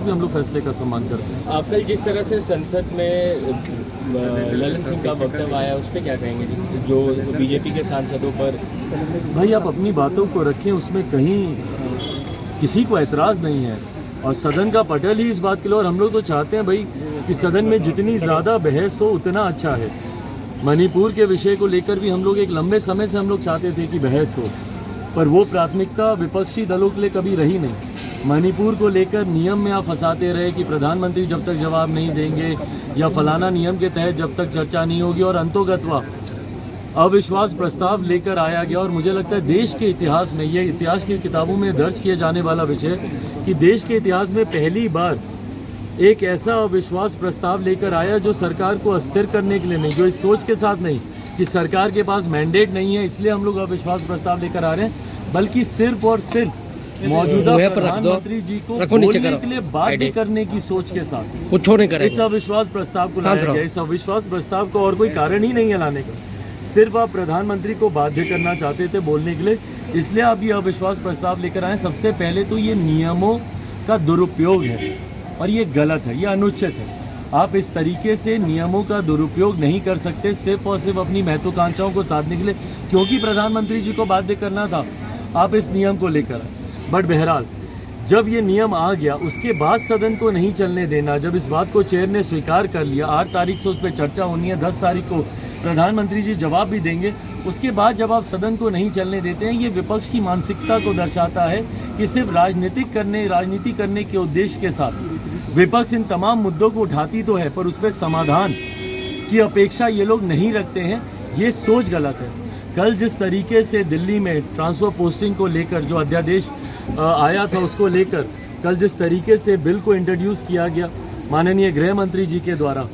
भी हम लोग फैसले का सम्मान करते हैं। आप कल जिस तरह से संसद में ललन सिंह का वक्तव्य आया उस पर क्या कहेंगे, जो बीजेपी के सांसदों पर? भाई आप अपनी बातों को रखें, उसमें कहीं किसी को एतराज़ नहीं है और सदन का पटल ही इस बात के लिए। और हम लोग तो चाहते हैं भाई कि सदन में जितनी ज़्यादा बहस हो उतना अच्छा है। मणिपुर के विषय को लेकर भी हम लोग एक लंबे समय से हम लोग चाहते थे कि बहस हो, पर वो प्राथमिकता विपक्षी दलों के लिए कभी रही नहीं। मणिपुर को लेकर नियम में आप फंसाते रहे कि प्रधानमंत्री जब तक जवाब नहीं देंगे या फलाना नियम के तहत जब तक चर्चा नहीं होगी, और अंतोगत्वा अविश्वास प्रस्ताव लेकर आया गया। और मुझे लगता है देश के इतिहास में, ये इतिहास की किताबों में दर्ज किए जाने वाला विषय कि देश के इतिहास में पहली बार एक ऐसा अविश्वास प्रस्ताव लेकर आया जो सरकार को अस्थिर करने के लिए नहीं, जो इस सोच के साथ नहीं कि सरकार के पास मैंडेट नहीं है इसलिए हम लोग अविश्वास प्रस्ताव लेकर आ रहे हैं, बल्कि सिर्फ और सिर्फ मौजूदा प्रधानमंत्री जी को बोलने के लिए बाध्य करने की सोच के साथ कुछ नहीं करेंगे। इस अविश्वास प्रस्ताव को लाया गया। इस अविश्वास प्रस्ताव को और कोई कारण ही नहीं है लाने का, सिर्फ आप प्रधानमंत्री को बाध्य करना चाहते थे बोलने के लिए, इसलिए आप ये अविश्वास प्रस्ताव लेकर आए। सबसे पहले तो ये नियमों का दुरुपयोग है और ये गलत है, ये अनुचित है। आप इस तरीके से नियमों का दुरुपयोग नहीं कर सकते सिर्फ और सिर्फ अपनी महत्वाकांक्षाओं को साधने के लिए, क्योंकि प्रधानमंत्री जी को बाध्य करना था आप इस नियम को लेकर आए। बट बहरहाल जब ये नियम आ गया उसके बाद सदन को नहीं चलने देना, जब इस बात को चेयर ने स्वीकार कर लिया, 8 तारीख से उस पर चर्चा होनी है, 10 तारीख को प्रधानमंत्री जी जवाब भी देंगे, उसके बाद जब आप सदन को नहीं चलने देते हैं, ये विपक्ष की मानसिकता को दर्शाता है कि सिर्फ राजनीति करने के उद्देश्य के साथ विपक्ष इन तमाम मुद्दों को उठाती तो है पर उस पर समाधान की अपेक्षा ये लोग नहीं रखते हैं। ये सोच गलत है। कल जिस तरीके से दिल्ली में ट्रांसफर पोस्टिंग को लेकर जो अध्यादेश आया था उसको लेकर कल जिस तरीके से बिल को इंट्रोड्यूस किया गया माननीय गृह मंत्री जी के द्वारा,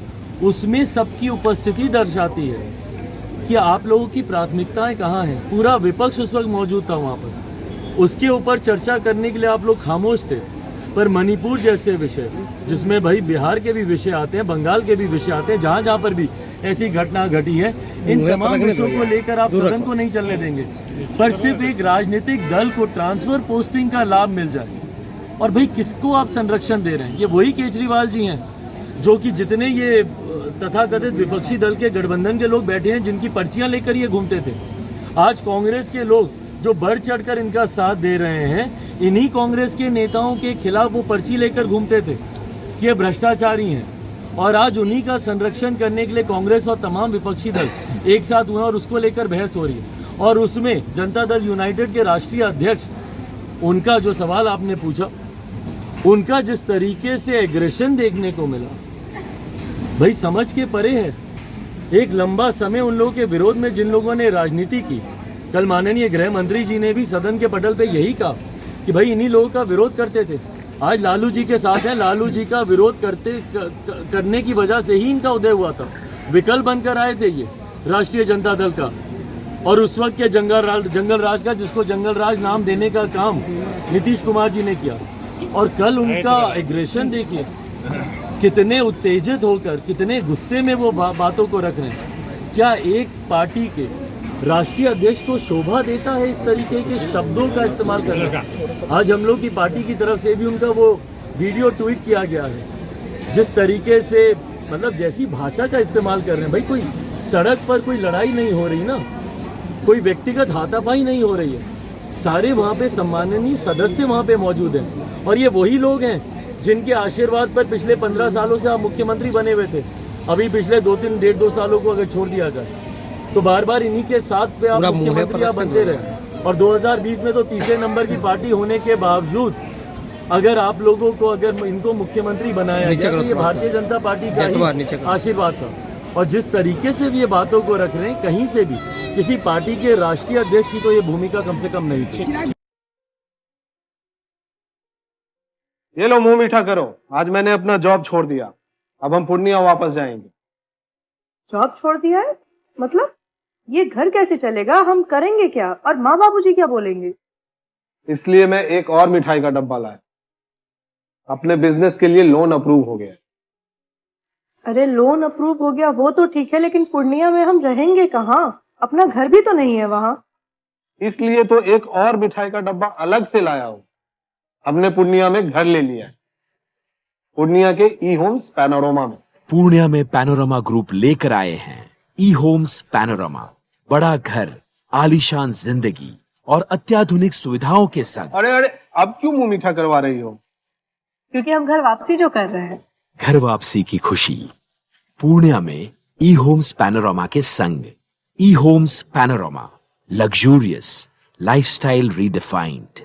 उसमें सबकी उपस्थिति दर्शाती है कि आप लोगों की प्राथमिकताएं कहाँ हैं। पूरा विपक्ष उस वक्त मौजूद था वहाँ पर, उसके ऊपर चर्चा करने के लिए आप लोग खामोश थे। पर मणिपुर जैसे विषय जिसमें भाई बिहार के भी विषय आते हैं, बंगाल के भी विषय आते हैं, जहाँ पर भी ऐसी घटना घटी है, इन तमाम विषयों को लेकर आप सदन को नहीं चलने देंगे। पर सिर्फ एक राजनीतिक दल को ट्रांसफर पोस्टिंग का लाभ मिल जाए, और भाई किसको आप संरक्षण दे रहे हैं? ये वही केजरीवाल जी हैं जो कि जितने ये तथाकथित विपक्षी दल के गठबंधन के लोग बैठे हैं जिनकी पर्चियां लेकर ये घूमते थे। आज कांग्रेस के लोग जो बढ़ चढ़कर इनका साथ दे रहे हैं, इन्हीं कांग्रेस के नेताओं के खिलाफ वो पर्ची लेकर घूमते थे कि ये भ्रष्टाचारी हैं, और आज उन्हीं का संरक्षण करने के लिए कांग्रेस और तमाम विपक्षी दल एक साथ हुए और उसको लेकर बहस हो रही है। और उसमें जनता दल यूनाइटेड के राष्ट्रीय अध्यक्ष, उनका जो सवाल आपने पूछा, उनका जिस तरीके से एग्रेशन देखने को मिला, भाई समझ के परे है। एक लंबा समय उन लोगों के विरोध में जिन लोगों ने राजनीति की, कल माननीय गृह मंत्री जी ने भी सदन के पटल पे यही कहा कि भाई इन्हीं लोगों का विरोध करते थे, आज लालू जी के साथ हैं, लालू जी का विरोध करने की वजह से ही इनका उदय हुआ था। विकल्प बनकर आए थे ये राष्ट्रीय जनता दल का, और उस वक्त के जंगल राज का, जिसको जंगल राज नाम देने का काम नीतीश कुमार जी ने किया। और कल उनका एग्रेशन देखिए, कितने उत्तेजित होकर, कितने गुस्से में वो बातों को रख रहे हैं। क्या एक पार्टी के राष्ट्रीय अध्यक्ष को शोभा देता है इस तरीके के शब्दों का इस्तेमाल करना? आज हम लोग की पार्टी की तरफ से भी उनका वो वीडियो ट्वीट किया गया है, जिस तरीके से मतलब जैसी भाषा का इस्तेमाल कर रहे हैं। भाई कोई सड़क पर कोई लड़ाई नहीं हो रही ना, कोई व्यक्तिगत हाथापाई नहीं हो रही है, सारे वहाँ पे सम्माननीय सदस्य वहाँ पे मौजूद हैं, और ये वही लोग हैं जिनके आशीर्वाद पर पिछले 15 सालों से आप मुख्यमंत्री बने हुए थे। अभी पिछले 2-2 सालों को अगर छोड़ दिया जाए तो बार बार इन्हीं के साथ पे आप मुख्यमंत्री आप बनते रहे। और 2020 में तो तीसरे नंबर की पार्टी होने के बावजूद अगर आप लोगों को, अगर इनको मुख्यमंत्री बनाया गया तो ये भारतीय जनता पार्टी का ही आशीर्वाद था। और जिस तरीके से भी ये बातों को रख रहे हैं, कहीं से भी किसी पार्टी के राष्ट्रीय अध्यक्ष की तो ये भूमिका कम से कम नहीं थी। ये लो मुंह मीठा करो, आज मैंने अपना जॉब छोड़ दिया, अब हम पूर्णिया वापस जाएंगे। जॉब छोड़ दिया है? मतलब ये घर कैसे चलेगा? हम करेंगे क्या? और माँ बाबूजी क्या बोलेंगे? इसलिए मैं एक और मिठाई का डब्बा लाया, अपने बिजनेस के लिए लोन अप्रूव हो गया। अरे लोन अप्रूव हो गया वो तो ठीक है, लेकिन पूर्णिया में हम रहेंगे कहाँ? अपना घर भी तो नहीं है वहाँ। इसलिए तो एक और मिठाई का डब्बा अलग से लाया हूँ। हमने पूर्णिया में घर ले लिया है। पूर्णिया के ई होम्स पैनोरमा में। पूर्णिया में पैनोरमा ग्रुप लेकर आए हैं ई होम्स पैनोरमा। बड़ा घर, आलीशान जिंदगी और अत्याधुनिक सुविधाओं के संग। अरे अरे, अब क्यों मुंह मीठा करवा रही हो? क्योंकि हम घर वापसी जो कर रहे हैं। घर वापसी की खुशी पूर्णिया में ई होम्स पैनोरमा के संग। ई Homes Panorama, luxurious lifestyle redefined.